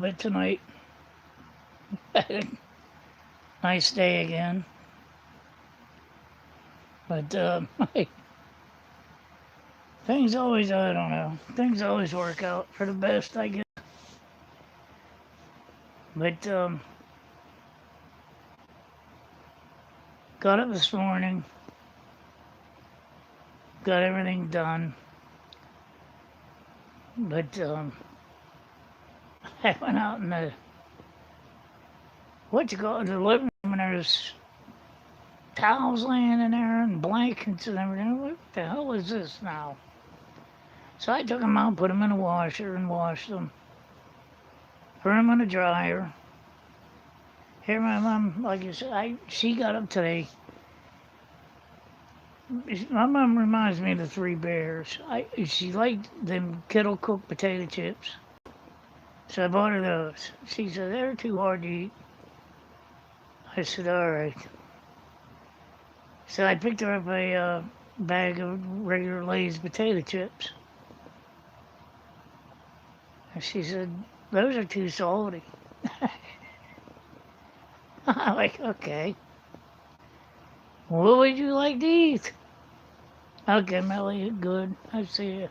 But tonight, nice day again. But things always, I don't know, things always work out for the best, I guess. But got up this morning, got everything done. But I went out in the, what you call it, the living room, and there's towels laying in there and blankets and everything. What the hell is this now? So I took them out, put them in a washer and washed them. Put them in the dryer. Here, my mom, like I said, she got up today. My mom reminds me of the Three Bears. She liked them kettle cooked potato chips, so I bought her those. She said they're too hard to eat. I said all right. So I picked her up a bag of regular Lay's potato chips. And she said those are too salty. I'm like, okay. What would you like to eat? Okay, Melly, good. I see you.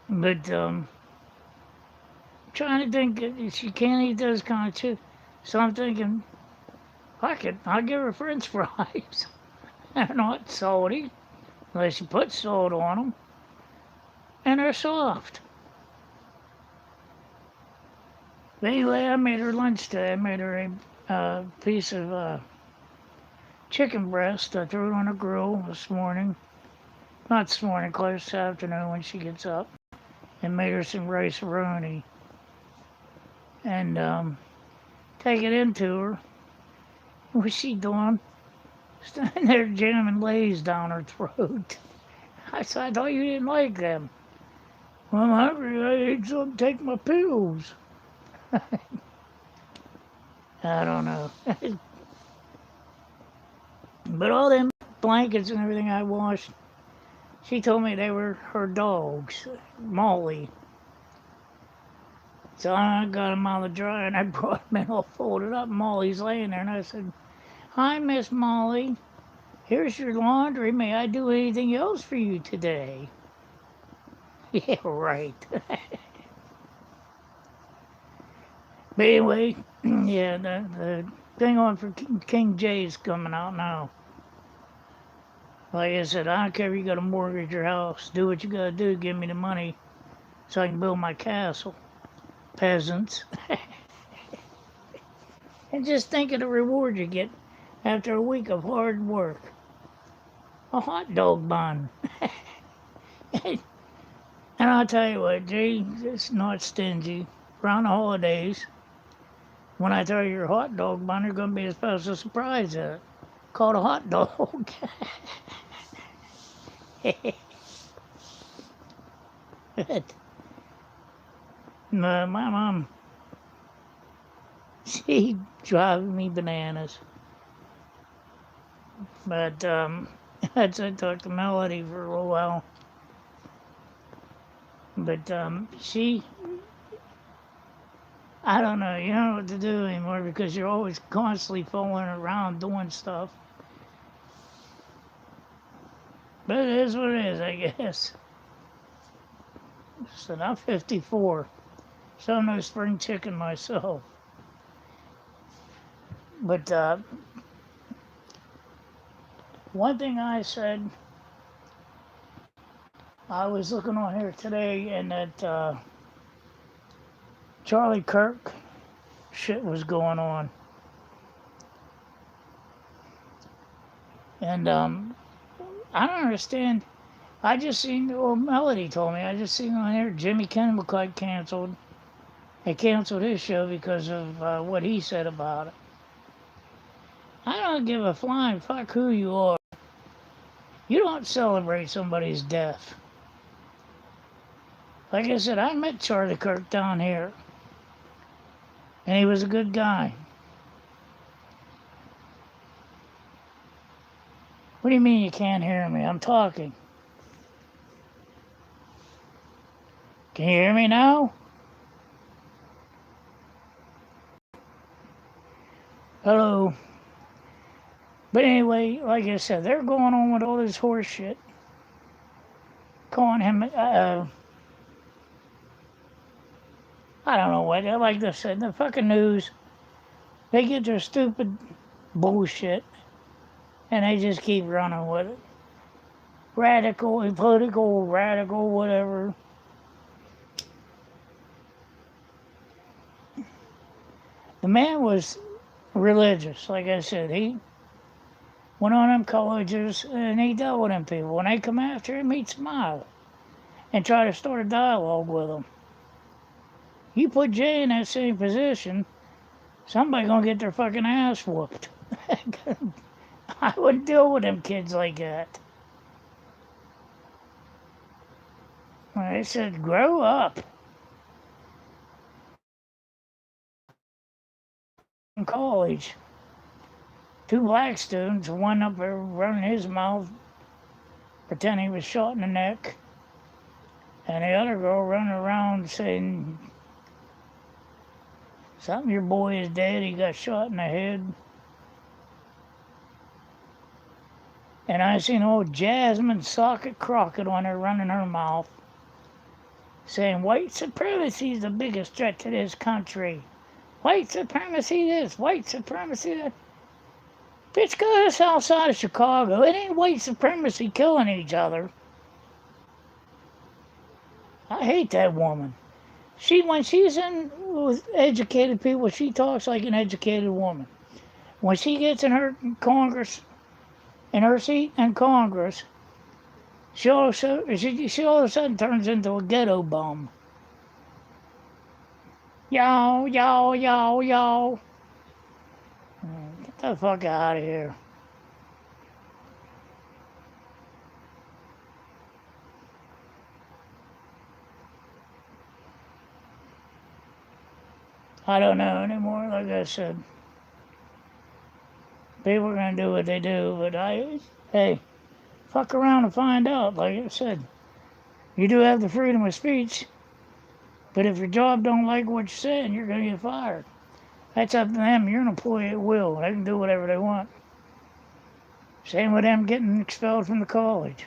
But trying to think, she can't eat those kind of chips. So I'm thinking, I'll give her French fries. They're not salty, unless you put salt on them, and they're soft. But anyway, I made her lunch today. I made her a piece of chicken breast. I threw it on the grill this morning. Not this morning, close this afternoon when she gets up. And made her some rice-a-roni. And take it into her. What's she doing? Standing there jamming Lay's down her throat. I said, I thought you didn't like them. Well, I'm hungry. I ate some. Take my pills. I don't know. But all them blankets and everything I washed, she told me they were her dog's, Molly. So I got them out of the dryer and I brought them in all folded up. Molly's laying there and I said, Hi, Miss Molly. Here's your laundry. May I do anything else for you today? Yeah, right. But anyway, yeah, the thing on for King J's coming out now. Like I said, I don't care if you got to mortgage your house. Do what you got to do. Give me the money so I can build my castle. Peasants. And just think of the reward you get after a week of hard work. A hot dog bun. And I'll tell you what, Jay is not stingy. Around the holidays, when I throw your hot dog bun, there's going to be a special surprise in it called a hot dog. My mom, she driving me bananas. But I talked to Melody for a little while. But I don't know, you don't know what to do anymore because you're always constantly fooling around doing stuff. But it is what it is, I guess. So I'm 54. So I'm no spring chicken myself. But one thing I said, I was looking on here today and that Charlie Kirk shit was going on. And I don't understand. I just seen, well, Melody told me, I just seen on here Jimmy Kimmel got canceled. They canceled his show because of what he said about it. I don't give a flying fuck who you are. You don't celebrate somebody's death. Like I said, I met Charlie Kirk down here. And he was a good guy. What do you mean you can't hear me? I'm talking. Can you hear me now? Hello. But anyway, like I said, they're going on with all this horse shit, calling him, I don't know what, like I said, the fucking news, they get their stupid bullshit and they just keep running with it. Radical, political, radical, whatever. The man was religious, like I said. He went on them colleges and he dealt with them people. When they come after him, he'd smile and try to start a dialogue with them. You put Jay in that same position, somebody gonna get their fucking ass whooped. I wouldn't deal with them kids like that. I said, grow up. In college, two black students, one up there running his mouth, pretending he was shot in the neck, and the other girl running around saying, something, your boy is dead, he got shot in the head. And I seen old Jasmine Socket Crockett on there running her mouth, saying white supremacy is the biggest threat to this country. White supremacy this, white supremacy that. Bitch, go to the south side of Chicago. It ain't white supremacy killing each other. I hate that woman. When she's in with educated people, she talks like an educated woman. When she gets in her Congress, in her seat in Congress, she all of a sudden turns into a ghetto bum. Yo, yo, yo, yo. Get the fuck out of here. I don't know anymore, like I said. People are going to do what they do, but hey, fuck around and find out, like I said. You do have the freedom of speech, but if your job don't like what you're saying, you're going to get fired. That's up to them. You're an employee at will. They can do whatever they want. Same with them getting expelled from the college.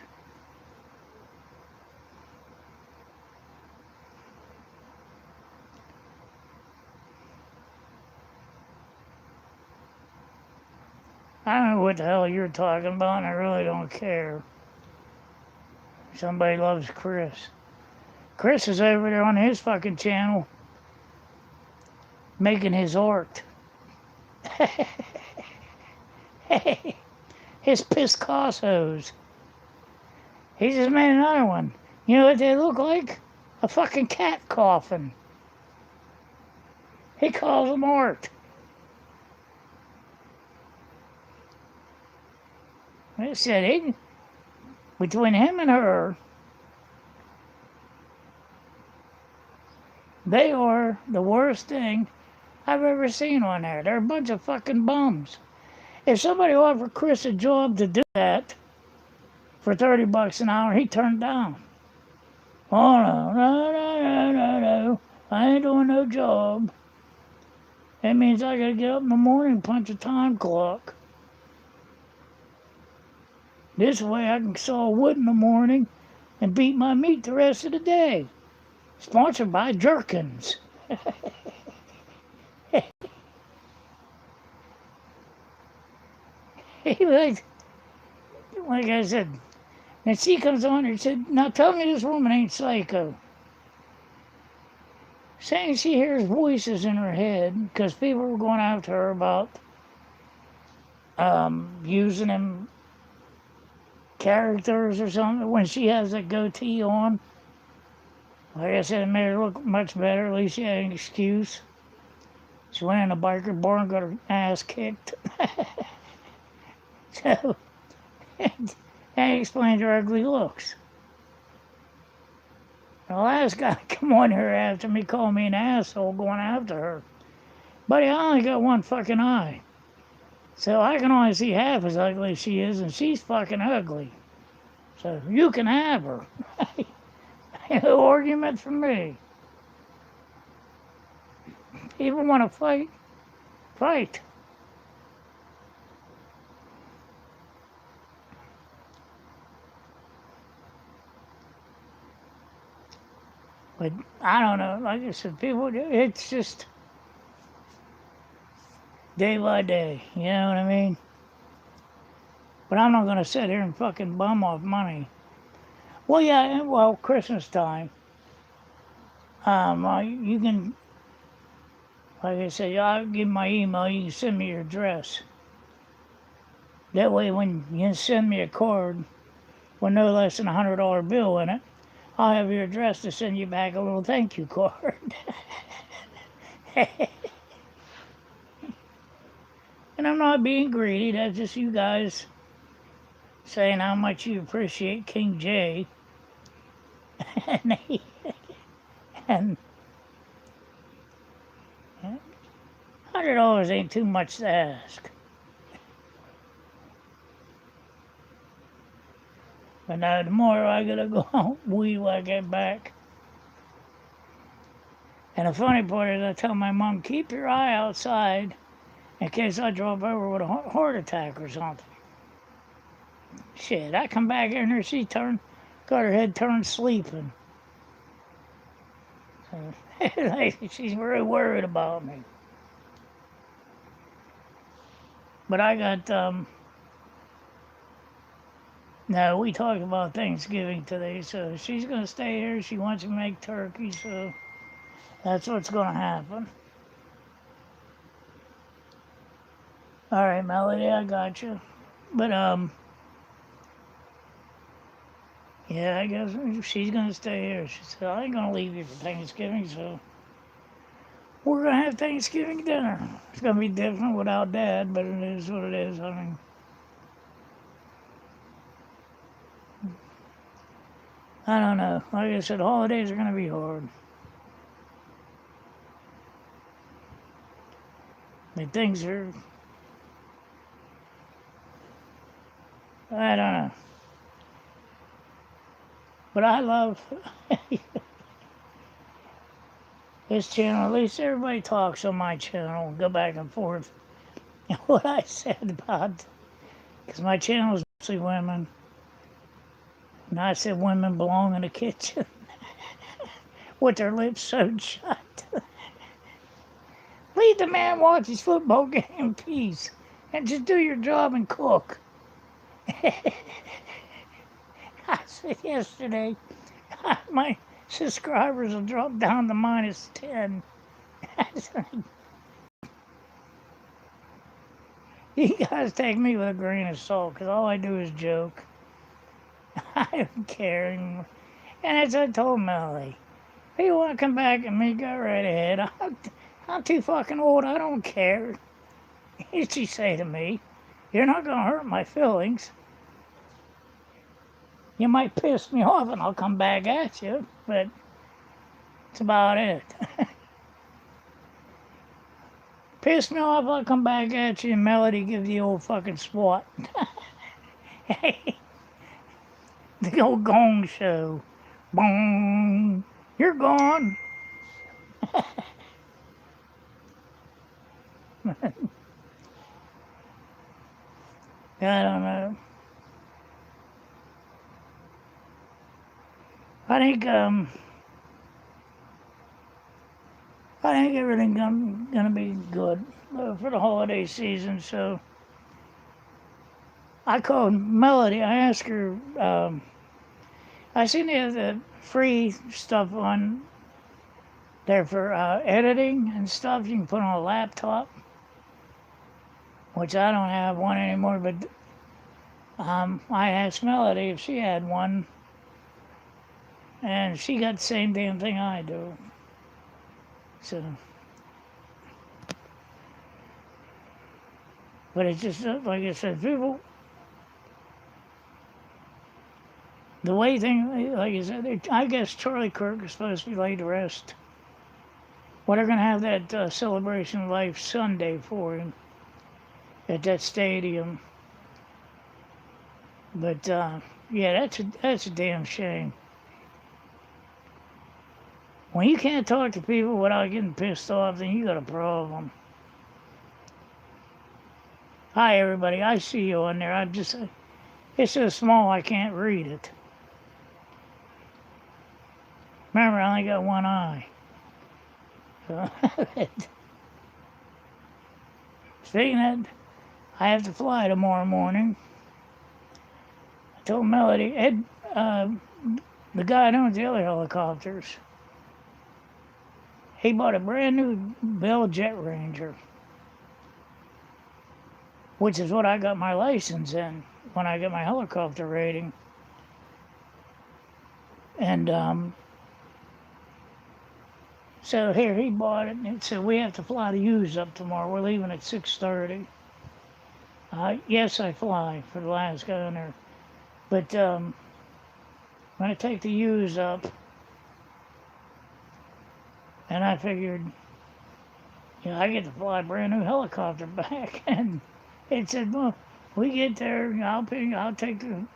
I don't know what the hell you're talking about, and I really don't care. Somebody loves Chris. Chris is over there on his fucking channel making his art. His Picassos. He just made another one. You know what they look like? A fucking cat coffin. He calls them art. I said, between him and her, they are the worst thing I've ever seen on there. They're a bunch of fucking bums. If somebody offered Chris a job to do that for $30 an hour, he turned down. Oh, no. I ain't doing no job. That means I gotta get up in the morning, punch a time clock. This way I can saw wood in the morning and beat my meat the rest of the day. Sponsored by Jerkins. like I said, and she comes on and said, now tell me this woman ain't psycho. Saying she hears voices in her head because people were going after her about using them characters or something when she has that goatee on. Like I said, it made her look much better. At least she had an excuse. She went in a biker bar and got her ass kicked. So, that explains her ugly looks. The last guy come on here after me, called me an asshole going after her. Buddy, I only got one fucking eye. So I can only see half as ugly as she is, and she's fucking ugly. So you can have her. No argument from me. People want to fight? Fight. But I don't know. Like I said, people, it's just day by day. You know what I mean? But I'm not going to sit here and fucking bum off money. Well, yeah, well, Christmas time. You can, like I said, I'll give my email. You can send me your address. That way, when you send me a card with no less than $100 bill in it, I'll have your address to send you back a little thank you card. And I'm not being greedy. That's just you guys saying how much you appreciate King J. and, and $100 ain't too much to ask. But now tomorrow I gotta go out weed when I get back. And the funny part is I tell my mom, keep your eye outside in case I drop over with a heart attack or something. Shit, I come back in there, she got her head turned sleeping. So, she's very worried about me. But I got, no, we talked about Thanksgiving today, so she's going to stay here. She wants to make turkey, so that's what's going to happen. All right, Melody, I got you. But, yeah, I guess she's going to stay here. She said, I ain't going to leave you for Thanksgiving, so we're going to have Thanksgiving dinner. It's going to be different without Dad, but it is what it is. I mean, I don't know. Like I said, holidays are going to be hard. I mean, things are, I don't know. But I love this channel. At least everybody talks on my channel and go back and forth. And what I said about, because my channel is mostly women. And I said women belong in the kitchen with their lips sewed shut. Leave the man watch his football game in peace and just do your job and cook. I said yesterday, my subscribers will drop down to -10. I said, you guys take me with a grain of salt, because all I do is joke. I don't care anymore. And as I told Melly, if you want to come back and me, go right ahead. I'm too fucking old, I don't care. She say to me, you're not going to hurt my feelings. You might piss me off and I'll come back at you, but that's about it. Piss me off, I'll come back at you, and Melody give the old fucking swat. The old gong show. Boom. You're gone. I don't know. I think everything's gonna be good for the holiday season. So I called Melody. I asked her. I seen they have the free stuff on there for editing and stuff. You can put on a laptop, which I don't have one anymore. But I asked Melody if she had one, and she got the same damn thing I do. So, but it's just like I said, people. The way things, like I said, I guess Charlie Kirk is supposed to be laid to rest. Well, they're going to have that Celebration of Life Sunday for him at that stadium. But yeah, that's a damn shame. When you can't talk to people without getting pissed off, then you got a problem. Hi, everybody. I see you on there. It's so small I can't read it. Remember, I only got one eye. So, speaking of, I have to fly tomorrow morning. I told Melody, Ed, uh, the guy that owns the other helicopters, he bought a brand new Bell Jet Ranger, which is what I got my license in when I got my helicopter rating. And so here he bought it, and so we have to fly to Hughes up tomorrow. We're leaving at 6:30. Yes, I fly for the last guy on there, but I'm gonna take the Hughes up, and I figured, I get to fly a brand new helicopter back, and it said, well, we get there, I'll take the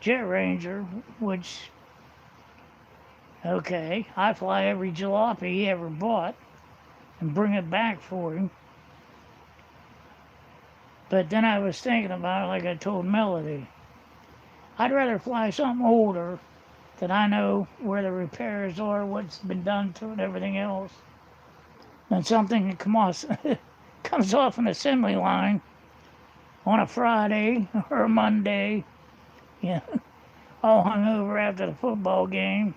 Jet Ranger, which, okay, I fly every jalopy he ever bought and bring it back for him. But then I was thinking about it, like I told Melody. I'd rather fly something older that I know where the repairs are, what's been done to it, everything else, than something that comes off an assembly line on a Friday or a Monday, all hungover after the football game.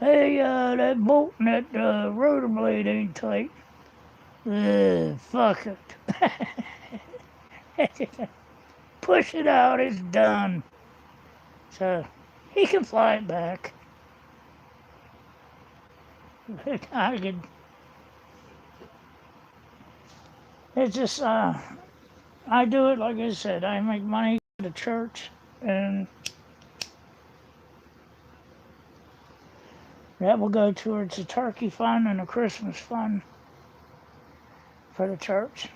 Hey, that bolt and that rotor blade ain't tight. Fuck it. Push it out, it's done. So he can fly it back. I could. It's just, I do it like I said. I make money at the church, and that will go towards the turkey fund and the Christmas fund for the church.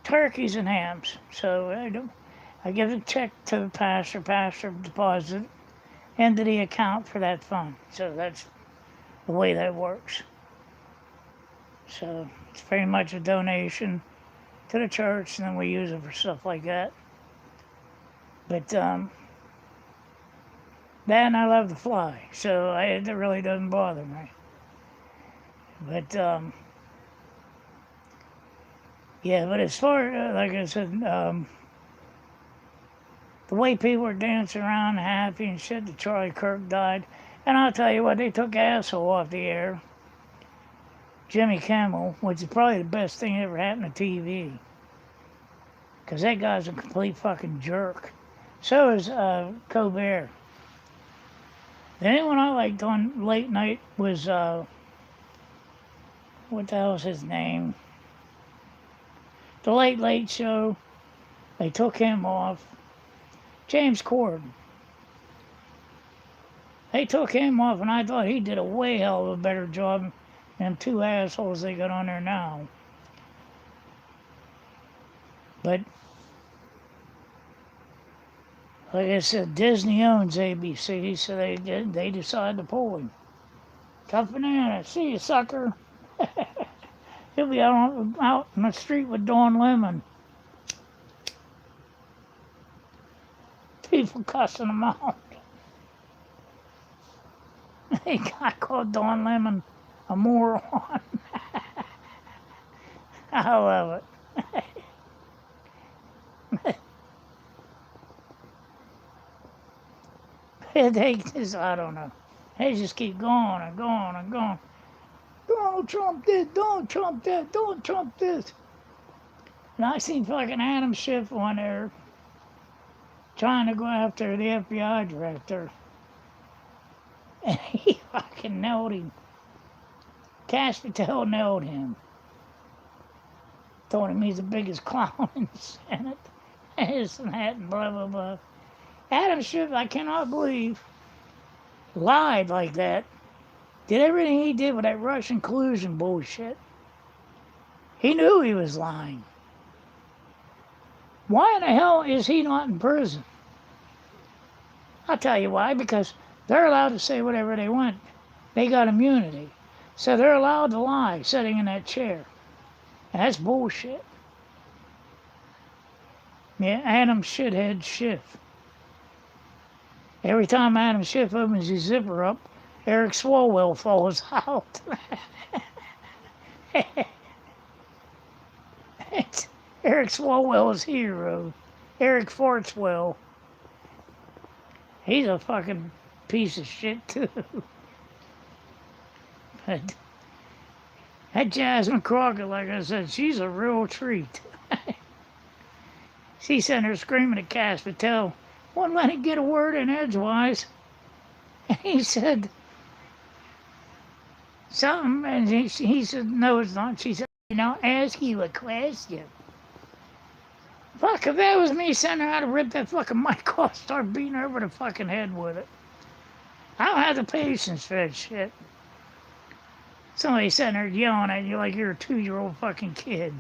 Turkeys and hams. So I give a check to the pastor. Pastor deposits it into the account for that fund. So that's the way that works. So it's pretty much a donation to the church, and then we use it for stuff like that. But then I love to fly, so it really doesn't bother me. But yeah, but as far like I said, the way people are dancing around happy and shit that Charlie Kirk died, and I'll tell you what, they took Asshole off the air. Jimmy Kimmel, which is probably the best thing that ever happened to TV. Because that guy's a complete fucking jerk. So is Colbert. The only one I liked on late night was, what the hell's his name? The Late Late Show. They took him off. James Corden. They took him off, and I thought he did a way hell of a better job than two assholes they got on there now. But like I said, Disney owns ABC, so they decided to pull him. Tough banana. See you, sucker. He'll be out in the street with Dawn Lemon. People cussing him out. I called Dawn Lemon a moron. I love it. They just, I don't know. They just keep going and going and going. Donald Trump this, Donald Trump that, Donald Trump this. And I seen fucking Adam Schiff on there trying to go after the FBI director. And he fucking nailed him. Cash Patel nailed him. Told him he's the biggest clown in the Senate. And this and that and blah, blah, blah. Adam Schiff, I cannot believe, lied like that. Did everything he did with that Russian collusion bullshit. He knew he was lying. Why in the hell is he not in prison? I'll tell you why, because they're allowed to say whatever they want. They got immunity. So they're allowed to lie sitting in that chair. And that's bullshit. Yeah, Adam Shithead Schiff. Every time Adam Schiff opens his zipper up, Eric Swalwell falls out. It's Eric Swalwell's hero. Eric Fartswell. He's a fucking piece of shit too. But that Jasmine Crockett, like I said, she's a real treat. She sent her screaming at Cash Patel. Wouldn't let him get a word in edgewise. And he said something, and he said, no, it's not. She said, I'll ask you a question. Fuck, if that was me sending her out to rip that fucking mic off, start beating her over the fucking head with it. I don't have the patience for that shit. Somebody sitting there yelling at you like you're a 2-year-old fucking kid.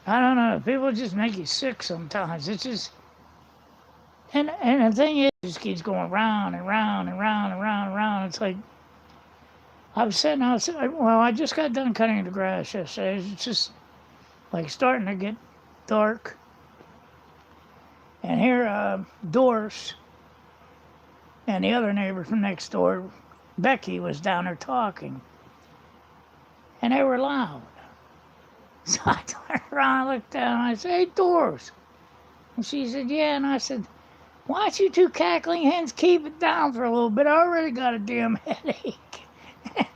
I don't know. People just make you sick sometimes. It's just, and the thing is, it just keeps going round and round and round and round and round. It's like, I just got done cutting the grass yesterday. It's just like starting to get dark. And here, Doris and the other neighbor from next door, Becky, was down there talking. And they were loud. So I turned around, I looked down, and I said, hey, Doris. And she said, yeah. And I said, why don't you two cackling hens keep it down for a little bit? I already got a damn headache. And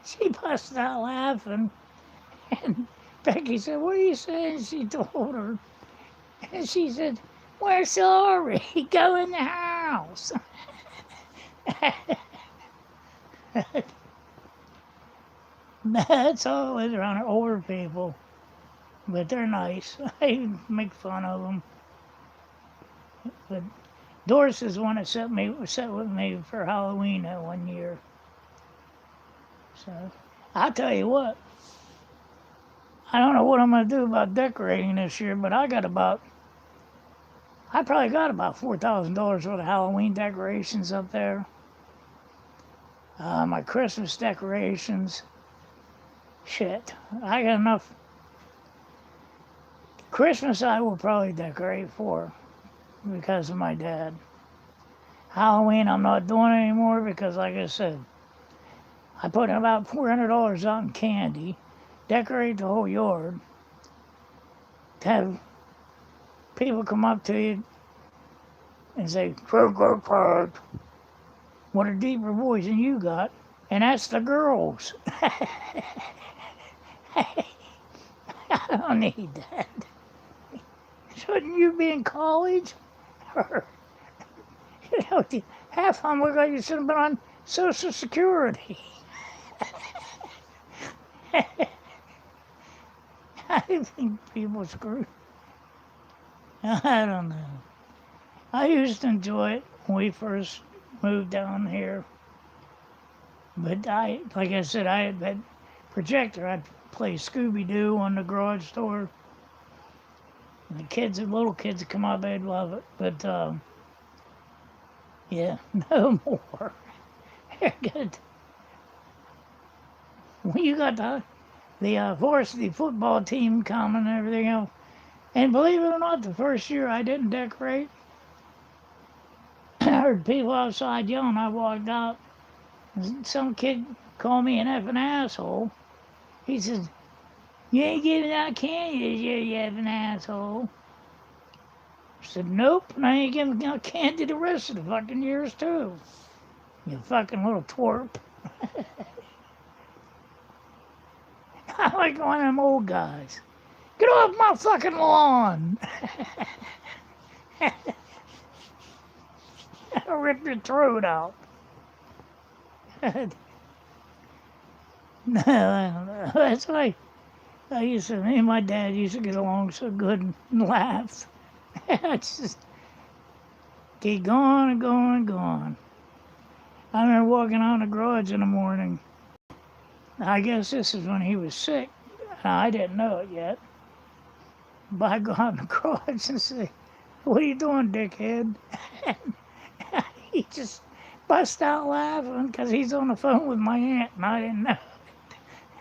she busted out laughing. And Becky said, what are you saying? She told her. And she said, we're sorry. Go in the house. That's all it is around older people. But they're nice. I make fun of them. But Doris is the one that sat with me for Halloween that one year. So I'll tell you what. I don't know what I'm going to do about decorating this year, but I probably got about $4,000 worth of Halloween decorations up there. My Christmas decorations. Shit, I got enough. Christmas I will probably decorate for because of my dad. Halloween I'm not doing anymore because, like I said, I put about $400 out in candy, decorate the whole yard, to have people come up to you and say, what a deeper voice than you got, and that's the girls. I don't need that. Shouldn't you be in college? Or, half of them look like you should have been on Social Security. I think people screw. I don't know. I used to enjoy it when we first moved down here. But like I said, I had that projector. I'd play Scooby-Doo on the garage door. And the little kids would come up, they'd love it. But, yeah, no more. Good. When you got the varsity football team coming and everything else, and believe it or not, the first year I didn't decorate, I heard people outside yelling. I walked out. Some kid called me an effing asshole. He says, you ain't giving out candy this year, you effing asshole. I said, nope, and I ain't giving out candy the rest of the fucking years, too. You fucking little twerp. I like one of them old guys. Get off my fucking lawn. I'll rip your throat out. No, I don't know. That's why me and my dad used to get along so good and laugh. It's just keep going and going and going. I remember walking out in the garage in the morning. I guess this is when he was sick. I didn't know it yet. But I go out in the garage and say, what are you doing, dickhead? He just bust out laughing because he's on the phone with my aunt and I didn't know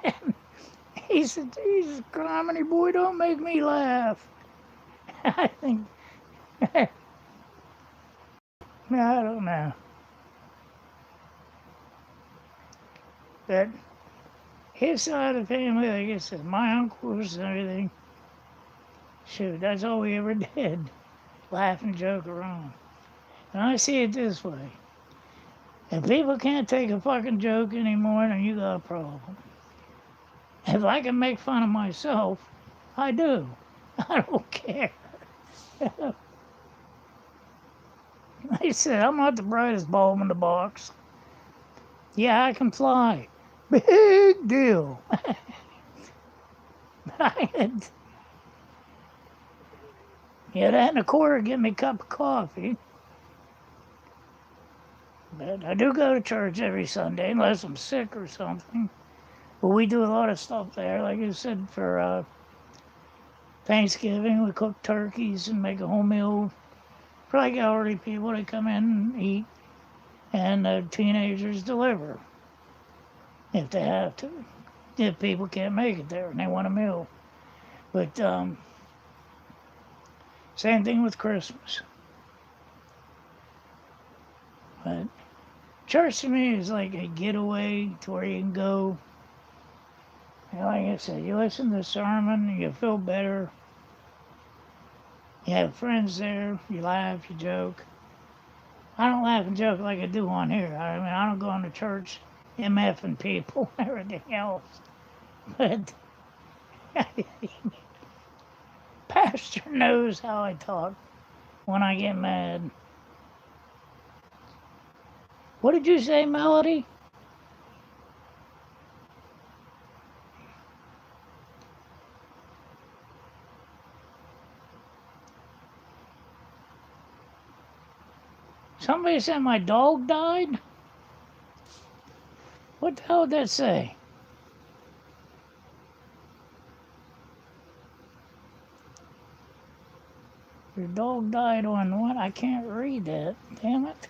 it. And he said, Jesus Christ, boy, don't make me laugh. I think I don't know. But his side of the family, like I said, my uncles and everything, shoot, that's all we ever did. Laugh and joke around. And I see it this way. If people can't take a fucking joke anymore, then you got a problem. If I can make fun of myself, I do. I don't care. Like I said, I'm not the brightest bulb in the box. Yeah, I can fly. Big deal. Yeah, that and a quarter get me a cup of coffee. But I do go to church every Sunday unless I'm sick or something. But we do a lot of stuff there. Like I said, for Thanksgiving, we cook turkeys and make a whole meal for like elderly people to come in and eat. And the teenagers deliver if they have to. If people can't make it there and they want a meal. But same thing with Christmas. But church to me is like a getaway to where you can go. And like I said, you listen to the sermon, you feel better. You have friends there, you laugh, you joke. I don't laugh and joke like I do on here. I mean, I don't go into church MFing people and everything else. But Pastor knows how I talk when I get mad. What did you say, Melody? Somebody said my dog died? What the hell did that say? Your dog died on what? I can't read that. Damn it.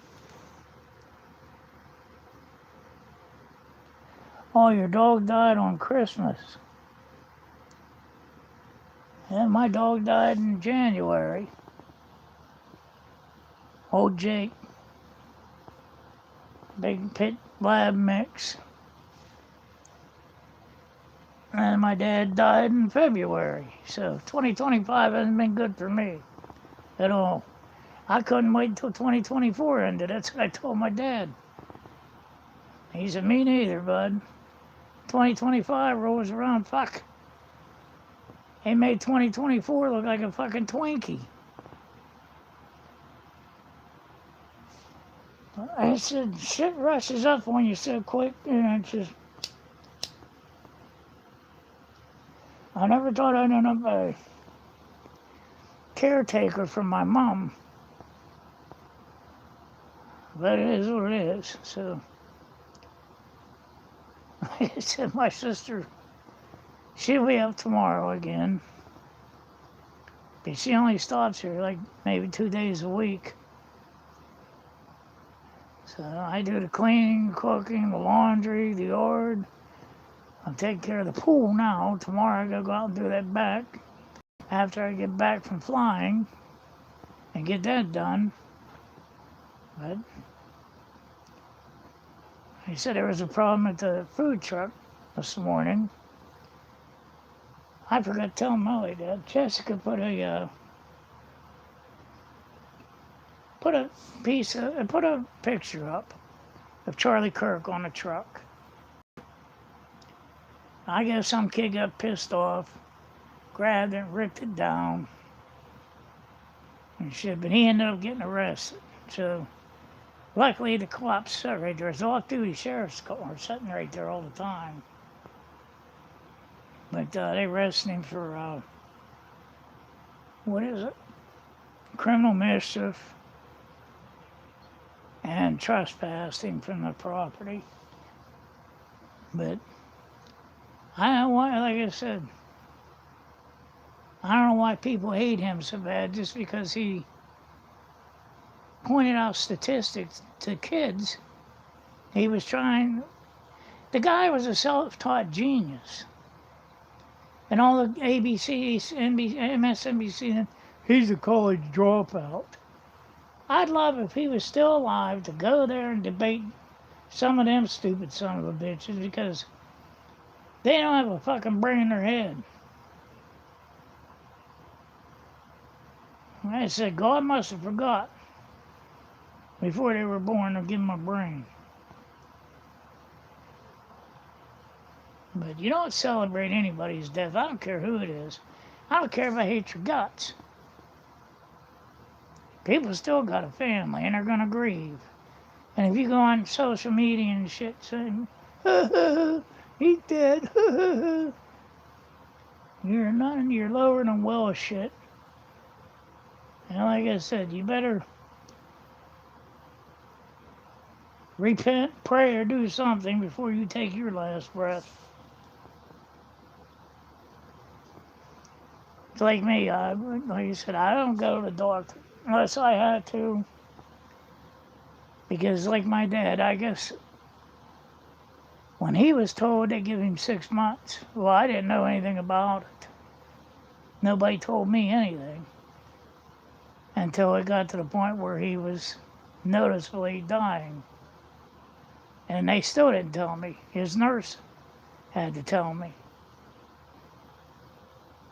Oh, your dog died on Christmas. And my dog died in January. Old Jake. Big pit lab mix. And my dad died in February. So 2025 hasn't been good for me at all. I couldn't wait until 2024 ended. That's what I told my dad. He said, me neither, bud. 2025 rolls around, fuck. He made 2024 look like a fucking Twinkie. I said, shit rushes up on you so quick, and it's just... I never thought I'd end up a caretaker for my mom. But it is what it is, so... Like I said, my sister, she'll be up tomorrow again. But she only stops here like maybe 2 days a week. So I do the cleaning, cooking, the laundry, the yard. I'm taking care of the pool now. Tomorrow I gotta go out and do that back. After I get back from flying and get that done. But he said there was a problem at the food truck this morning. I forgot to tell Molly that Jessica put a picture up of Charlie Kirk on the truck. I guess some kid got pissed off, grabbed it, ripped it down, and shit. But he ended up getting arrested. So luckily the cops sat right there. There's off-duty sheriff's car sitting right there all the time. But they arrested him for what is it? Criminal mischief and trespassing from the property. But I don't want, like I said, I don't know why people hate him so bad just because he pointed out statistics to kids. He was trying, the guy was a self-taught genius. And all the ABC, MSNBC, he's a college dropout. I'd love if he was still alive to go there and debate some of them stupid son of a bitches because they don't have a fucking brain in their head. I said, God must have forgot before they were born to give them a brain. But you don't celebrate anybody's death. I don't care who it is. I don't care if I hate your guts. People still got a family and they're gonna grieve. And if you go on social media and shit saying, he's dead, you're none, you're lower than well shit. And like I said, you better repent, pray, or do something before you take your last breath. It's like me, like I said, I don't go to the doctor unless I had to. Because like my dad, I guess when he was told they give him 6 months, well, I didn't know anything about it. Nobody told me anything until it got to the point where he was noticeably dying. And they still didn't tell me. His nurse had to tell me.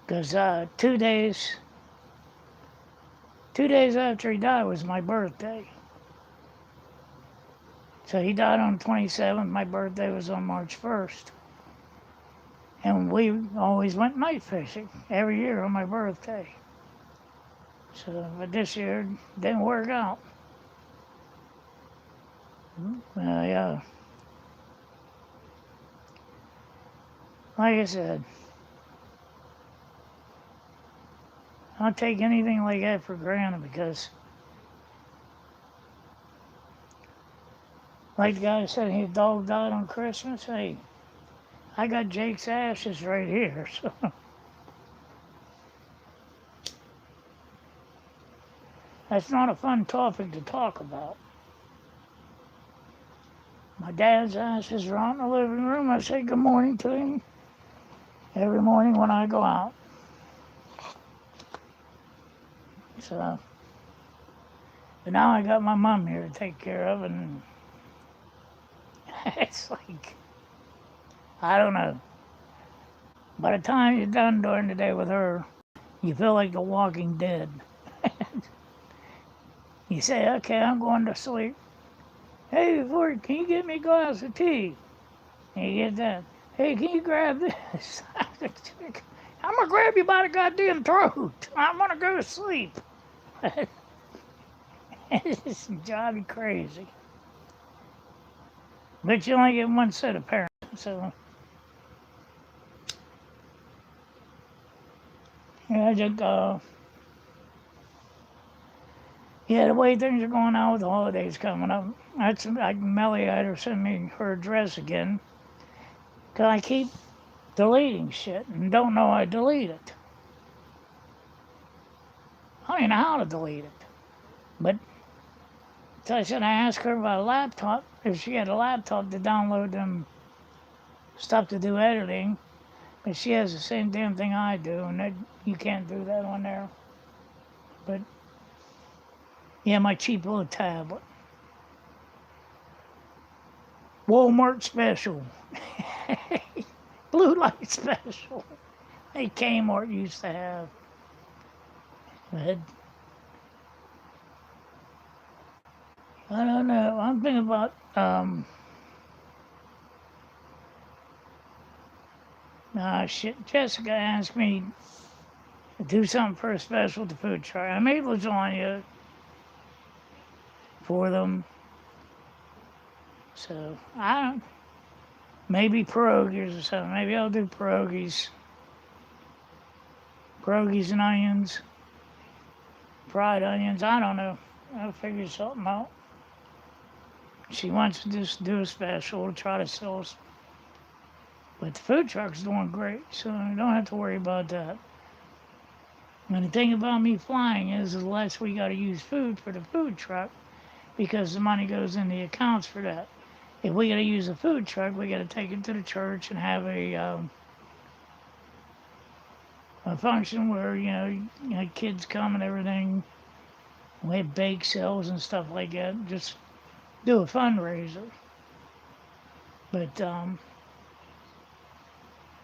Because 2 days after he died was my birthday. So he died on the 27th. My birthday was on March 1st. And we always went night fishing every year on my birthday. So, but this year it didn't work out. Yeah. Like I said, I don't take anything like that for granted because, like the guy said, his dog died on Christmas. Hey, I got Jake's ashes right here. So that's not a fun topic to talk about. My dad's ashes are out in the living room. I say good morning to him every morning when I go out. So, but now I got my mom here to take care of, and it's like, I don't know. By the time you're done during the day with her, you feel like the Walking Dead. You say, okay, I'm going to sleep. Hey, Ford, can you get me a glass of tea? And you get that. Hey, can you grab this? I'm going to grab you by the goddamn throat. I'm going to go to sleep. It's drive you crazy. But you only get one set of parents, so yeah, just yeah, the way things are going on with the holidays coming up, that's like Melly had her send me her address again, 'cause I keep deleting shit and don't know I delete it. I don't know how to delete it, but so I said I asked her about a laptop if she had a laptop to download them stuff to do editing, but she has the same damn thing I do, and that, you can't do that on there. But yeah, my cheap little tablet. Walmart special. Blue light special. Hey, Kmart used to have. But I don't know. I'm thinking about shit. Jessica asked me to do something for a special at the food truck. I made lasagna for them. So I don't. Maybe pierogies or something. Maybe I'll do pierogies. Pierogies and onions. Fried onions. I don't know. I'll figure something out. She wants to just do a special to try to sell. But the food truck's doing great, so you don't have to worry about that. And the thing about me flying is the less we got to use food for the food truck because the money goes in the accounts for that. If we got to use a food truck, we got to take it to the church and have a function where you know kids come and everything, We have bake sales and stuff like that. Just do a fundraiser. But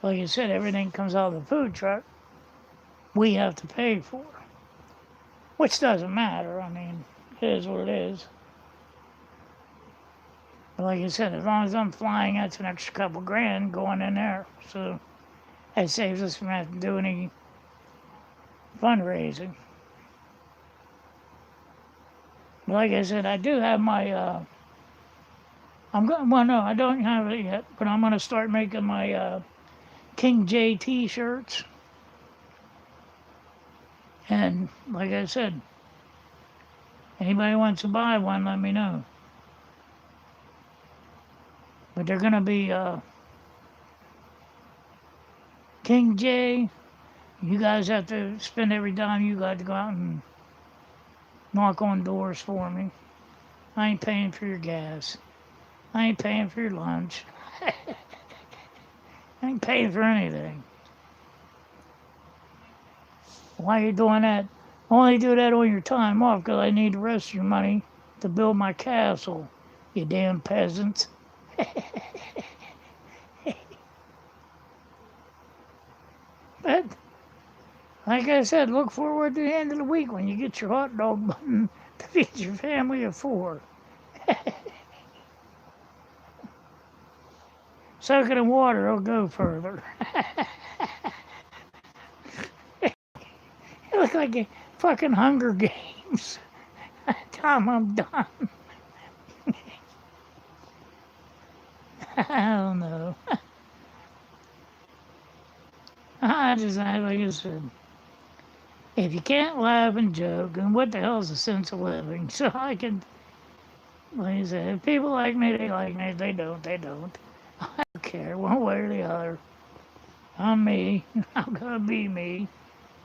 like I said, everything comes out of the food truck. We have to pay for, which doesn't matter. I mean, it is what it is. But like I said, as long as I'm flying, that's an extra couple grand going in there. So that saves us from having to do any fundraising. But like I said, I do have my. I'm going. Well, no, I don't have it yet, but I'm going to start making my King J T-shirts. And like I said, anybody wants to buy one, let me know. But they're going to be King J. You guys have to spend every dime you got to go out and knock on doors for me. I ain't paying for your gas. I ain't paying for your lunch. I ain't paying for anything. Why are you doing that? Only do that on your time off because I need the rest of your money to build my castle, you damn peasants. But, like I said, look forward to the end of the week when you get your hot dog button to feed your family of 4. Soak it in water, it'll go further. It looks like a fucking Hunger Games. Time I'm done. I don't know. Like I said, if you can't laugh and joke, then what the hell's the sense of living? So I can, like I said, if people like me, they like me. If they don't, they don't. I don't care one way or the other. I'm me. I'm gonna be me.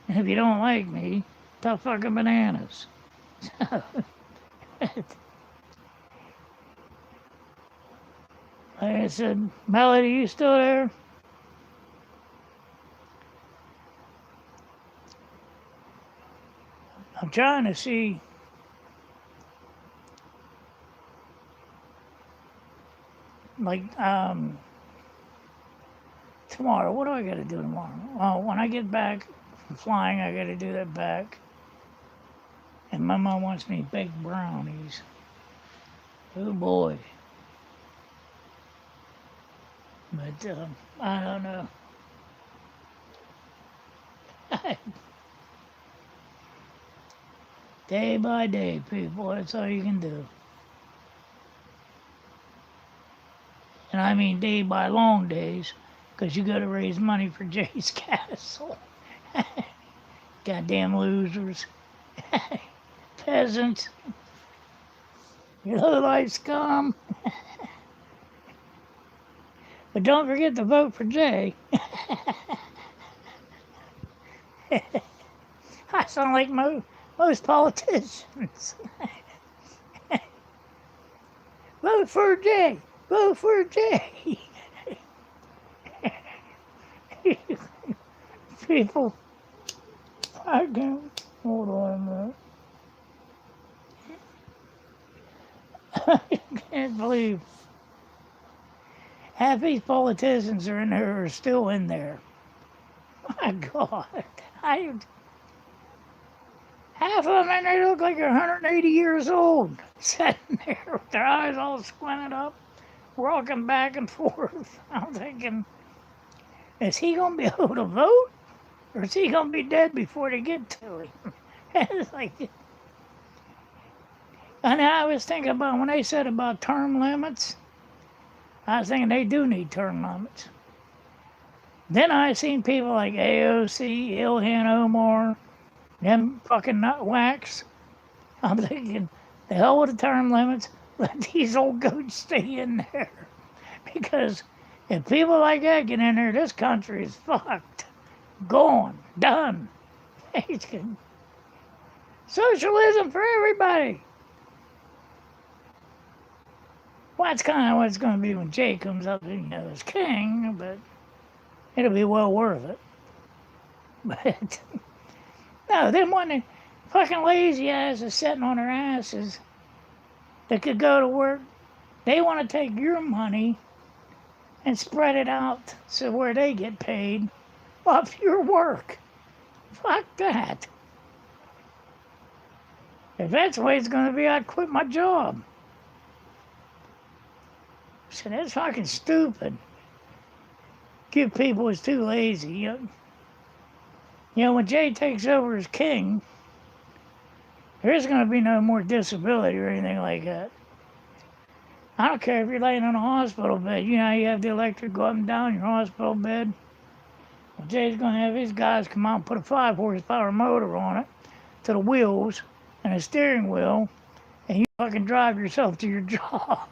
And if you don't like me, tough fucking bananas. Like I said, Melody, you still there? I'm trying to see. Like, tomorrow, what do I gotta do tomorrow? Oh, when I get back from flying, I gotta do that back. And my mom wants me to bake brownies. Oh boy. But, I don't know. Day by day, people, that's all you can do. And I mean day by long days, because you got to raise money for Jay's castle. Goddamn losers. Peasants. You low-life scum. But don't forget to vote for Jay. I sound like most politicians. Vote for Jay. Vote for Jay. People, I can't. Hold on a minute. I can't believe half these politicians are in there are still in there. My God. Half of them in there look like they're 180 years old, sitting there with their eyes all squinted up, rocking back and forth. I'm thinking, is he going to be able to vote? Or is he going to be dead before they get to him? It's like, and I was thinking about when they said about term limits, I was thinking they do need term limits. Then I seen people like AOC, Ilhan Omar, them fucking nutwhacks. I'm thinking, the hell with the term limits, let these old goats stay in there. Because if people like that get in there, this country is fucked. Gone. Done. Socialism for everybody. Well, that's kind of what it's going to be when Jay comes up, as king, but it'll be well worth it. But, no, them one, Fucking lazy asses sitting on their asses that could go to work. They want to take your money and spread it out so where they get paid off your work. Fuck that. If that's the way it's going to be, I'd quit my job. So that's fucking stupid. Give people is too lazy. You know, when Jay takes over as king, there isn't going to be no more disability or anything like that. I don't care if you're laying on a hospital bed. You know how you have the electric go up and down your hospital bed? Well, Jay's going to have his guys come out and put a 5 horsepower motor on it to the wheels and a steering wheel, and you fucking drive yourself to your job.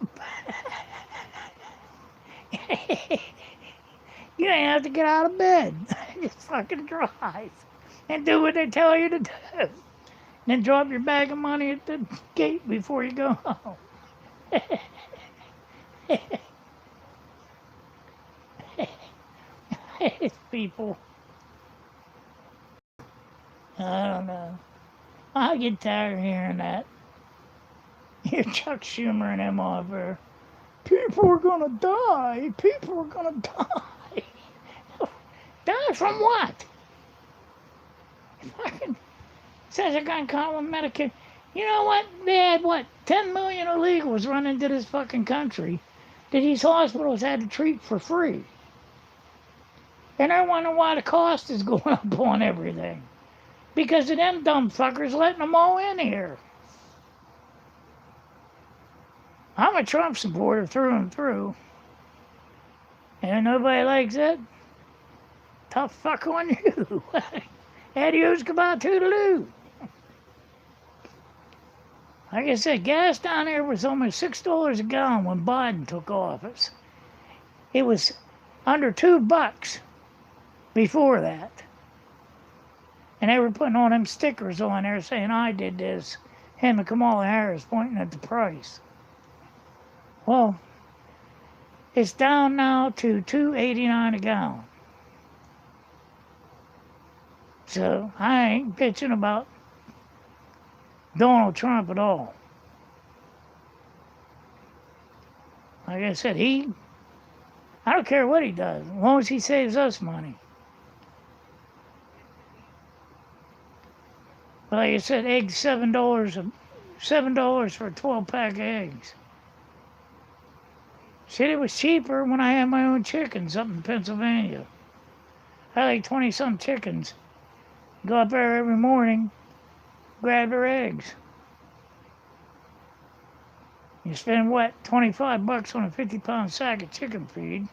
You ain't have to get out of bed. Just fucking drive and do what they tell you to do. Then drop your bag of money at the gate before you go home. People. I don't know. I get tired of hearing that. Hear Chuck Schumer and them over. People are gonna die. People are gonna die. Die from what? Fucking says they're gonna call them Medicare. You know what? They had 10 million illegals run into this fucking country that these hospitals had to treat for free. And I wonder why the cost is going up on everything. Because of them dumb fuckers letting them all in here. I'm a Trump supporter through and through. And nobody likes it. Tough fuck on you. Adios, goodbye, toodaloo. Like I said, gas down there was almost $6 a gallon when Biden took office. It was under $2 before that. And they were putting all them stickers on there saying, I did this. Him and Kamala Harris pointing at the price. Well, it's down now to $2.89 a gallon. So I ain't bitching about Donald Trump at all. Like I said, I don't care what he does, as long as he saves us money. But like I said, eggs $7 for a 12-pack of eggs. Shit, it was cheaper when I had my own chickens up in Pennsylvania. I had like 20-some chickens. Go up there every morning, grab their eggs. You spend $25 on a 50-pound sack of chicken feed.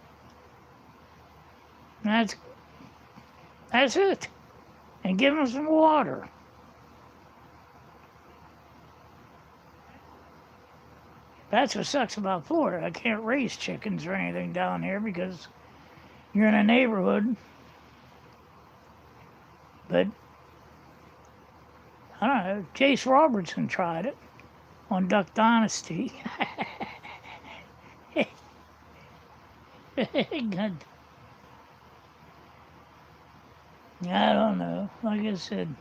And that's it. And give them some water. That's what sucks about Florida. I can't raise chickens or anything down here because you're in a neighborhood. But I don't know. Chase Robertson tried it on Duck Dynasty. Good. I don't know. Like I said.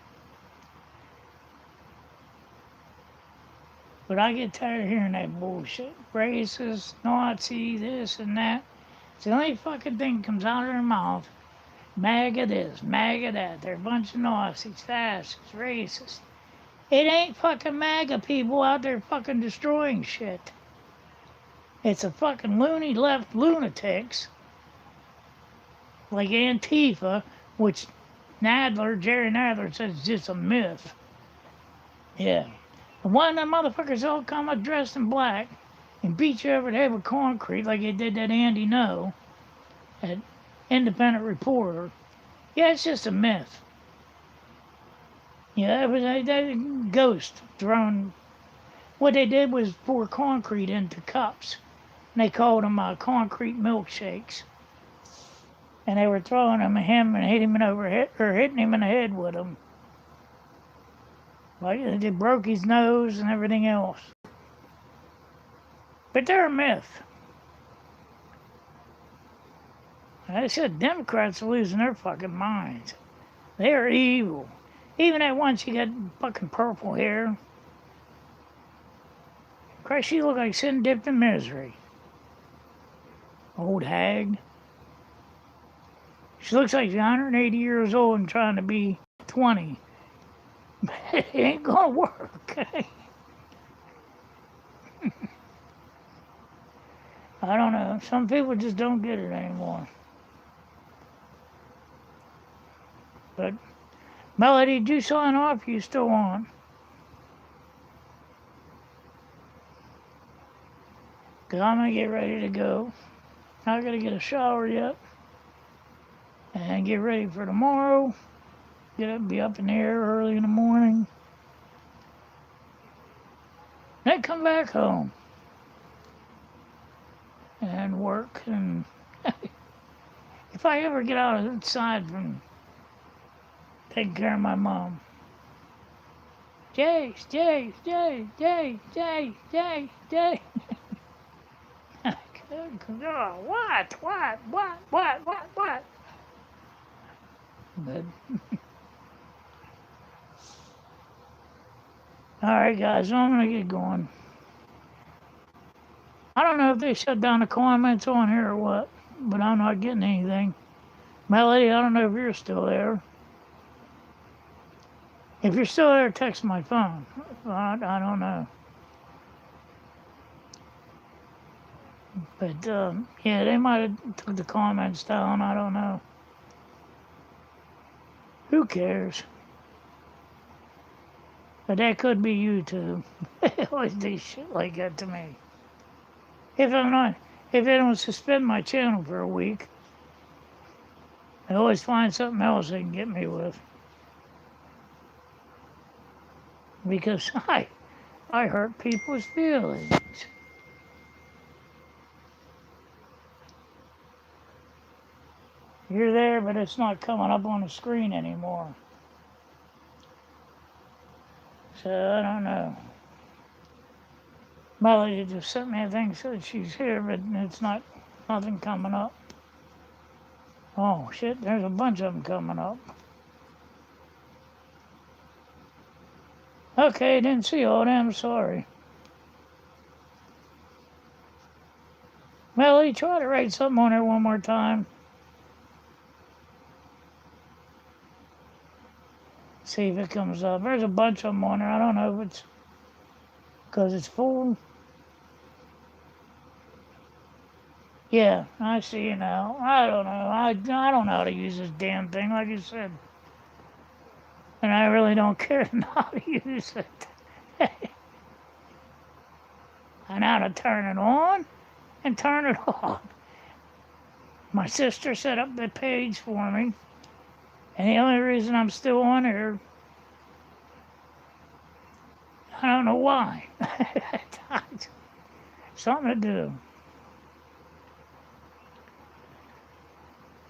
But I get tired of hearing that bullshit. Racist, Nazi, this and that. It's the only fucking thing that comes out of their mouth. MAGA this, MAGA that. They're a bunch of Nazis, fascists, racists. It ain't fucking MAGA people out there fucking destroying shit. It's a fucking loony left lunatics like Antifa, which Jerry Nadler says is just a myth. Yeah. And one of them motherfuckers all come up dressed in black and beat you over the head with concrete like they did that Andy No, that independent reporter. Yeah, it's just a myth. Yeah, it was that ghost thrown. What they did was pour concrete into cups. And they called them concrete milkshakes. And they were throwing them at him and hitting him in the head with them. Like they broke his nose and everything else. But they're a myth. I said Democrats are losing their fucking minds. They are evil. Even that one, she got fucking purple hair. Christ, she looked like sin dipped in misery. Old hag. She looks like she's 180 years old and trying to be 20. It ain't gonna work. I don't know. Some people just don't get it anymore. But Melody, did you sign off? You still on? Cause I'm gonna get ready to go. Not gonna get a shower yet, and get ready for tomorrow. Be up in the air early in the morning. Then come back home and work. And if I ever get outside from taking care of my mom, Jace, Jace, Jace, Jace, Jace, Jace, Jace. Good God, what? But, all right, guys, I'm gonna get going. I don't know if they shut down the comments on here or what, but I'm not getting anything. Melody, I don't know if you're still there. If you're still there, text my phone. I don't know. But, yeah, they might have took the comments down. I don't know. Who cares? But that could be YouTube. They always do shit like that to me. If they don't suspend my channel for a week, they always find something else they can get me with. Because I hurt people's feelings. You're there, but it's not coming up on the screen anymore. So I don't know. Melody just sent me a thing said she's here, but it's nothing coming up. Oh shit, there's a bunch of them coming up. Okay, didn't see all them, sorry. Melody, try to write something on there one more time. See if it comes up. There's a bunch of them on there. I don't know if it's because it's full. Yeah, I see you now. I don't know. I don't know how to use this damn thing, like you said. And I really don't care to know how to use it. I know how to turn it on and turn it off. My sister set up the page for me. And the only reason I'm still on here, I don't know why. Something to do.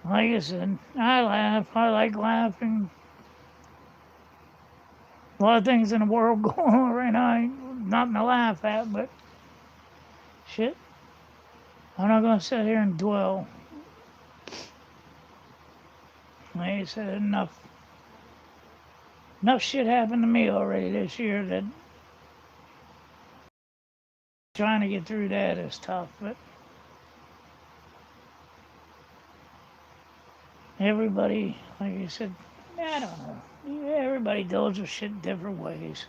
Like I said, I laugh. I like laughing. A lot of things in the world going on right now. Ain't nothing to laugh at, but shit. I'm not going to sit here and dwell. Like I said, enough shit happened to me already this year that trying to get through that is tough, but everybody, like I said, I don't know. Everybody deals with shit different ways.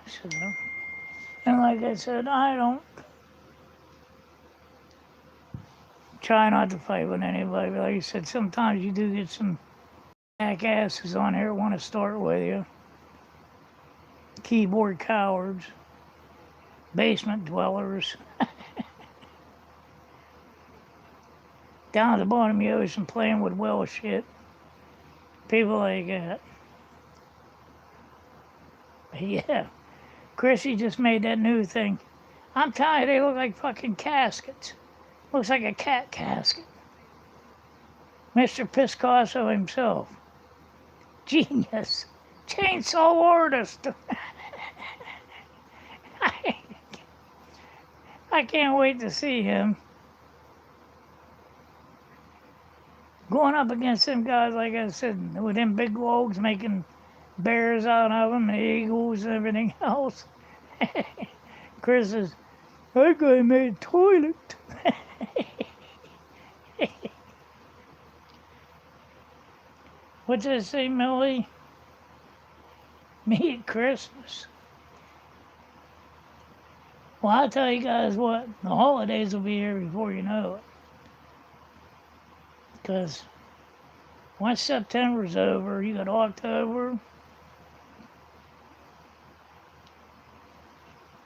So, and like I said, I don't try not to fight with anybody. But like I said, sometimes you do get some jackasses on here want to start with you. Keyboard cowards. Basement dwellers. Down at the bottom of the ocean playing with well shit. People like that. Yeah. Chrissy just made that new thing. I'm telling you, they look like fucking caskets. Looks like a cat casket. Mr. Piscasso himself. Genius. Chainsaw artist. I can't wait to see him. going up against them guys, like I said, with them big logs, making bears out of them, and eagles and everything else. Chris says, that guy made a toilet. What's that say, Millie? Me at Christmas. Well, I'll tell you guys what, the holidays will be here before you know it. Because once September's over, you got October,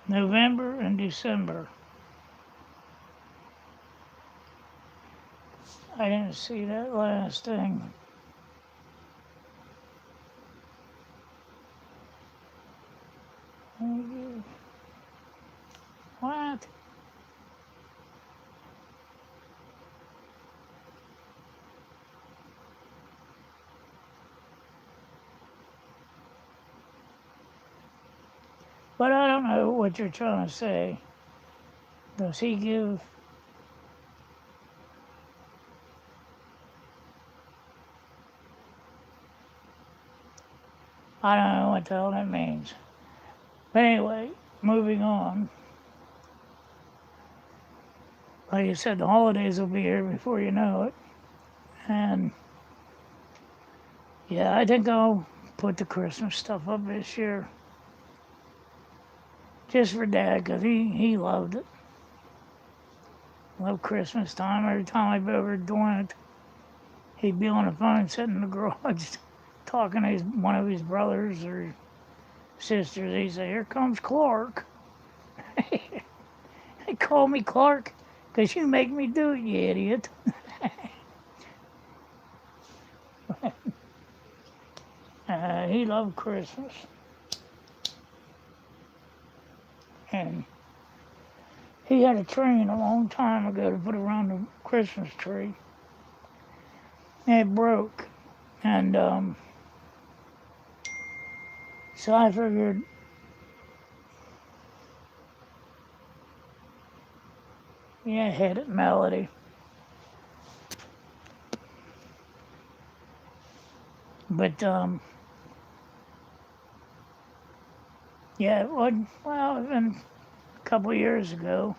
November, and December. I didn't see that last thing. What? But I don't know what you're trying to say. Does he give? I don't know what the hell that means. But anyway, moving on. Like you said, the holidays will be here before you know it. And yeah, I think I'll put the Christmas stuff up this year. Just for Dad, because he loved it. Loved Christmas time. Every time I've ever doing it, he'd be on the phone sitting in the garage talking to one of his brothers or sisters. He'd say, here comes Clark. They call me Clark because you make me do it, you idiot. He loved Christmas. And he had a train a long time ago to put around the Christmas tree. And it broke. And so I figured, yeah, hit it, Melody. But yeah, well, even a couple of years ago,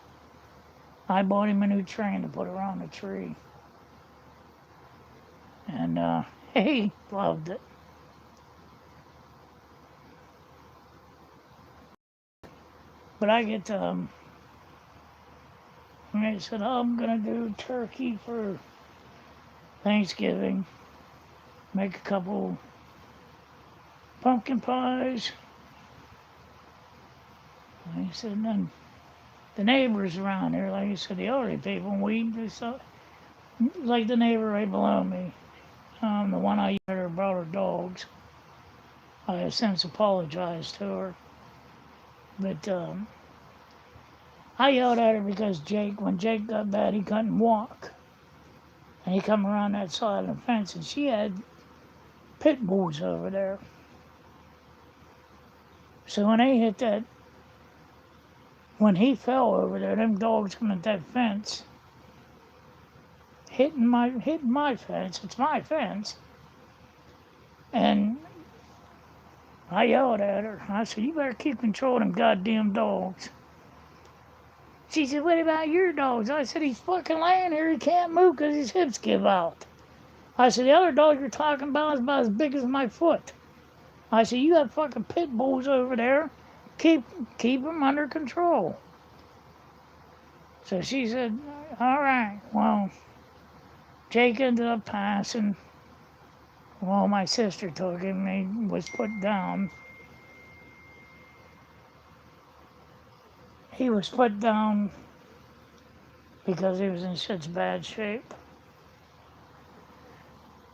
I bought him a new train to put around the tree. And he loved it. But I get I said, oh, I'm gonna do turkey for Thanksgiving. Make a couple pumpkin pies. And he said, and then the neighbors around here, like I said, the elderly people, they saw, like the neighbor right below me, the one I yelled at her about her dogs. I have since apologized to her. But I yelled at her because when Jake got bad, he couldn't walk. And he come around that side of the fence, and she had pit bulls over there. So when they hit that, when he fell over there, them dogs come at that fence, hitting my fence. It's my fence. And I yelled at her. I said, you better keep control of them goddamn dogs. She said, what about your dogs? I said, he's fucking laying here. He can't move because his hips give out. I said, the other dog you're talking about is about as big as my foot. I said, you got fucking pit bulls over there. Keep them under control. So she said, all right. Well, Jake ended up passing. Well, my sister took him. He was put down. He was put down because he was in such bad shape.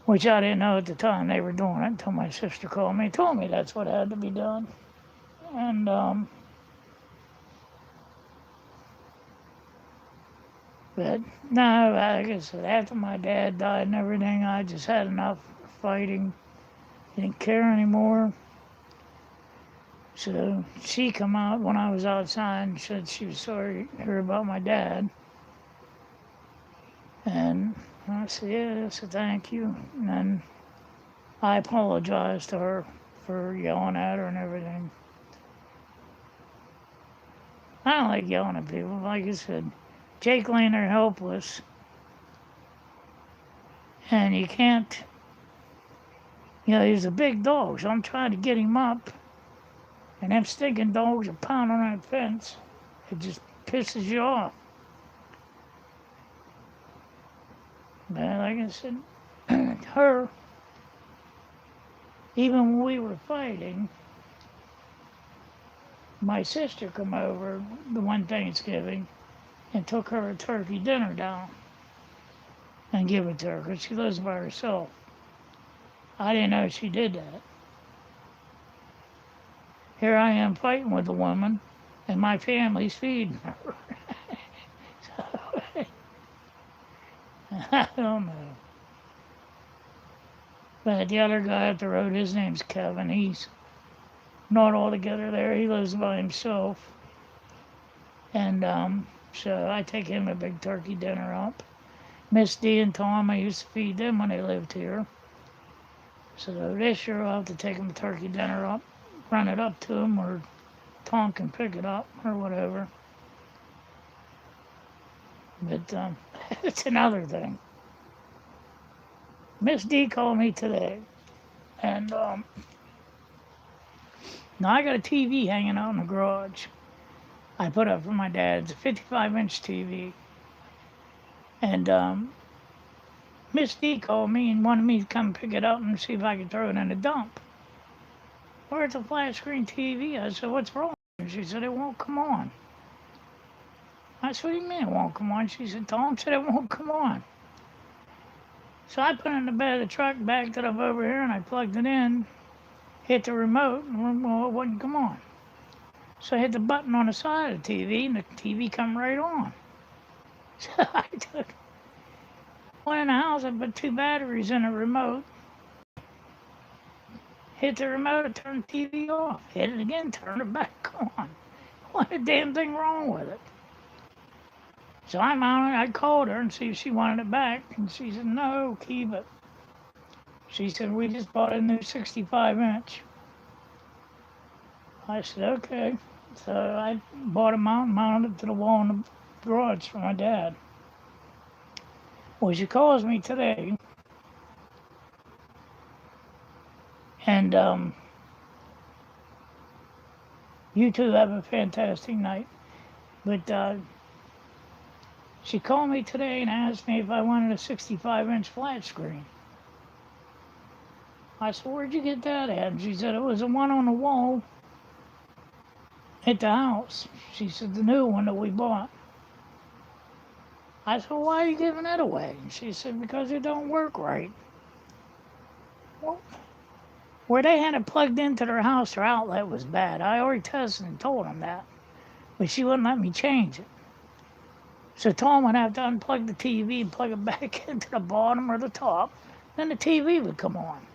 Which I didn't know at the time they were doing it until my sister called me and told me that's what had to be done. And but no, like I said, after my dad died and everything, I just had enough fighting. Didn't care anymore. So she come out when I was outside and said she was sorry to hear about my dad. And I said, yeah, I said, thank you. And then I apologized to her for yelling at her and everything. I don't like yelling at people. Like I said, Jake laying there helpless, and you can't, he's a big dog, so I'm trying to get him up, and them stinking dogs are pounding on that fence. It just pisses you off. But like I said, her, even when we were fighting, my sister come over the one Thanksgiving and took her a turkey dinner down and give it to her because she lives by herself. I didn't know she did that. Here I am fighting with a woman, and my family's feeding her. So, I don't know. But the other guy up the road, his name's Kevin. He's not altogether there. He lives by himself. And so I take him a big turkey dinner up. Miss D and Tom, I used to feed them when they lived here. So this year I'll have to take them a turkey dinner up, run it up to them, or Tom can pick it up or whatever. But it's another thing. Miss D called me today, and now I got a TV hanging out in the garage. I put up for my dad. It's a 55-inch TV, and Miss D called me and wanted me to come pick it up and see if I could throw it in the dump. Well, it's a flat screen TV. I said, what's wrong? She said, it won't come on. I said, what do you mean it won't come on? She said, Tom said it won't come on. So I put it in the bed of the truck, backed it up over here, and I plugged it in, hit the remote, and well, it wouldn't come on. So I hit the button on the side of the TV, and the TV come right on. So I went in the house, I put 2 batteries in the remote, hit the remote, turned the TV off, hit it again, turned it back on. What a damn thing wrong with it? So I called her and see if she wanted it back, and she said, no, keep it. She said, we just bought a new 65-inch. I said, okay. So I bought a mount and mounted it to the wall in the garage for my dad. Well, she calls me today, and you two have a fantastic night. But she called me today and asked me if I wanted a 65-inch flat screen. I said, where'd you get that at? And she said, it was the one on the wall at the house. She said, the new one that we bought. I said, well, why are you giving that away? And she said, because it don't work right. Well, where they had it plugged into their house, their outlet was bad. I already tested and told them that. But she wouldn't let me change it. So Tom would have to unplug the TV and plug it back into the bottom or the top. Then the TV would come on.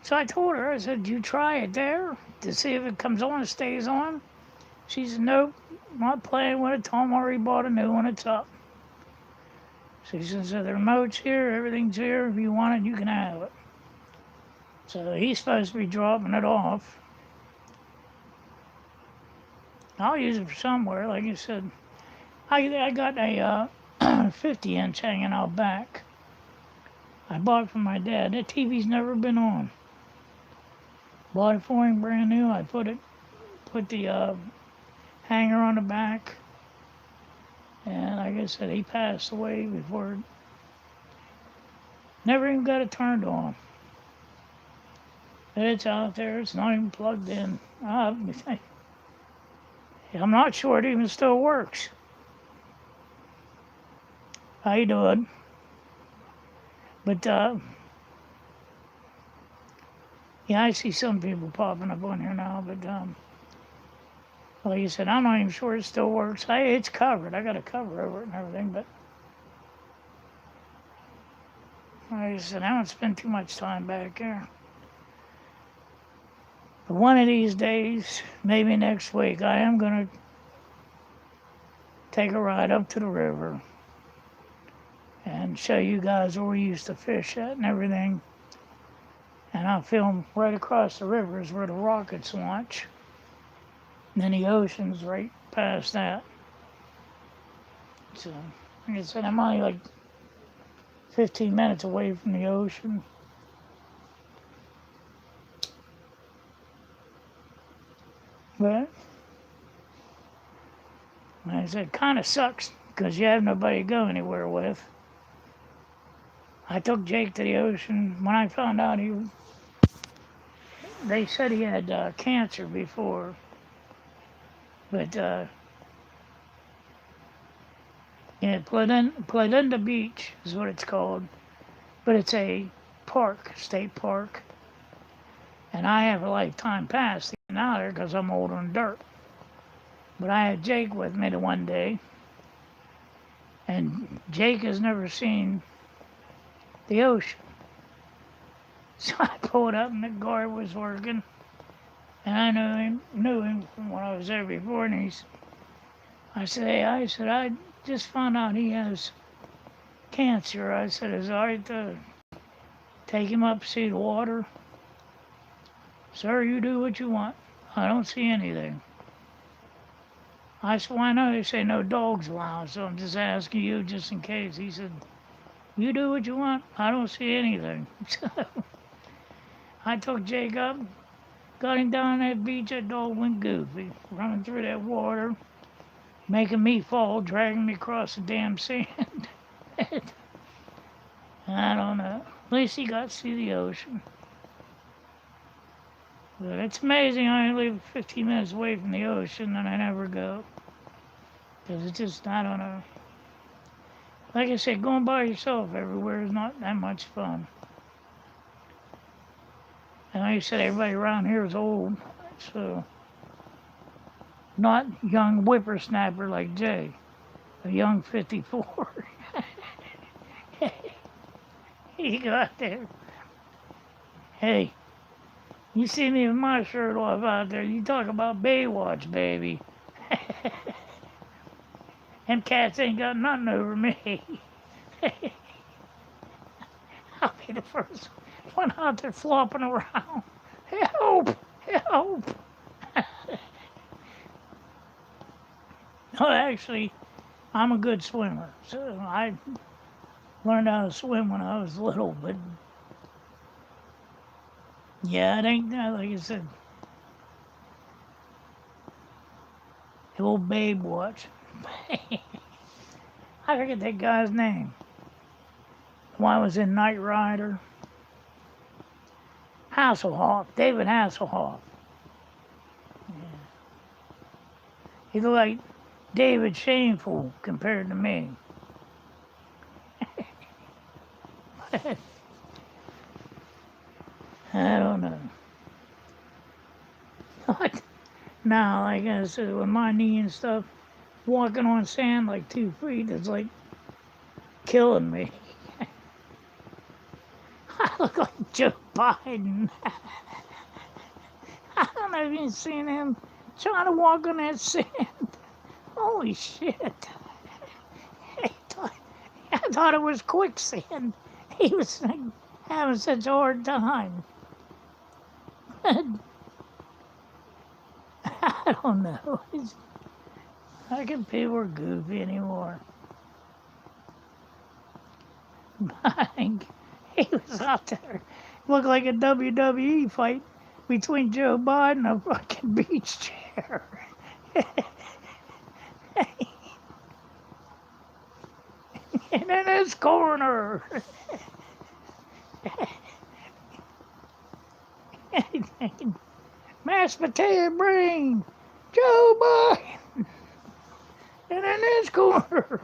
So I told her, I said, you try it there to see if it comes on and stays on? She said, nope, not playing with it. Tom already bought a new one, it's up. She said, so the remote's here, everything's here. If you want it, you can have it. So he's supposed to be dropping it off. I'll use it for somewhere, like I said. I got a 50-inch hanging out back. I bought it from my dad. That TV's never been on. Bought it for him brand new. I put the hanger on the back. And like I said, he passed away before. Never even got it turned on. But it's out there. It's not even plugged in. I'm not sure it even still works. How you doing? But yeah, I see some people popping up on here now. But like you said, I'm not even sure it still works. It's covered. I got a cover over it and everything. But like I said, I don't spend too much time back there. But one of these days, maybe next week, I am going to take a ride up to the river and show you guys where we used to fish at and everything. And I'll film right across the river is where the rockets launch. And then the ocean's right past that. So, like I said, I'm only like 15 minutes away from the ocean. But, like I said, it kind of sucks because you have nobody to go anywhere with. I took Jake to the ocean when I found out they said he had cancer before, but yeah, Plalinda Beach is what it's called, but it's a park, state park, and I have a lifetime pass to get out there because I'm old on dirt. But I had Jake with me the one day, and Jake has never seen the ocean. So I pulled up and the guard was working, and I knew him from when I was there before, and I said, hey, I just found out he has cancer. I said, is it all right to take him up, see the water? Sir, you do what you want. I don't see anything. I said, why not? They say no dogs allowed, so I'm just asking you just in case. He said, you do what you want. I don't see anything. So I took Jake up, got him down that beach. That dog went goofy, running through that water, making me fall, dragging me across the damn sand. I don't know. At least he got to see the ocean. But it's amazing I only live 15 minutes away from the ocean and I never go. Because it's just, I don't know. Like I said, going by yourself everywhere is not that much fun. And like I said, everybody around here is old. So, not young whippersnapper like Jay. A young 54. He got there. Hey, you see me with my shirt off out there. You talk about Baywatch, baby. Them cats ain't got nothing over me. I'll be the first one out there flopping around. Help! Help! No, actually, I'm a good swimmer. So I learned how to swim when I was little, but yeah, it ain't like I said. The old Baywatch. I forget that guy's name. The one was in Knight Rider. Hasselhoff, David Hasselhoff. Yeah. He looked like David Shameful compared to me. I don't know. Now, like I said, with my knee and stuff, walking on sand like 2 feet is like killing me. I look like Joe Biden. I don't know if you've seen him trying to walk on that sand. Holy shit. I thought it was quicksand. He was like, having such a hard time. I don't know. I can people are goofy anymore. I think he was out there. Looked like a WWE fight between Joe Biden and a fucking beach chair. And in his corner. Mashed potato brain. Joe Biden. And in his corner.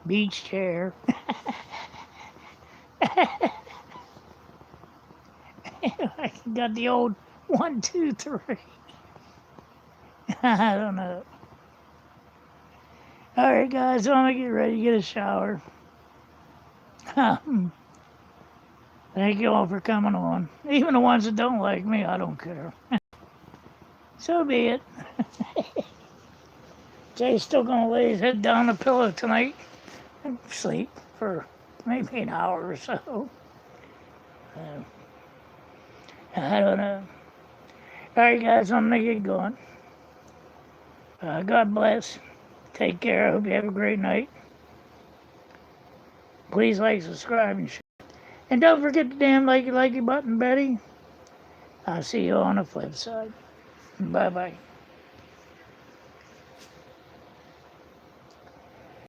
Beach chair. I got the old 1, 2, 3. I don't know. All right, guys, I'm gonna get ready to get a shower. Thank you all for coming on. Even the ones that don't like me, I don't care. So be it. Jay's still gonna lay his head down on the pillow tonight, and sleep for maybe an hour or so. Uh, I don't know. All right, guys, I'm going to get going. God bless. Take care. I hope you have a great night. Please like, subscribe, and share. And don't forget the damn likey button, Betty. I'll see you on the flip side. Bye-bye.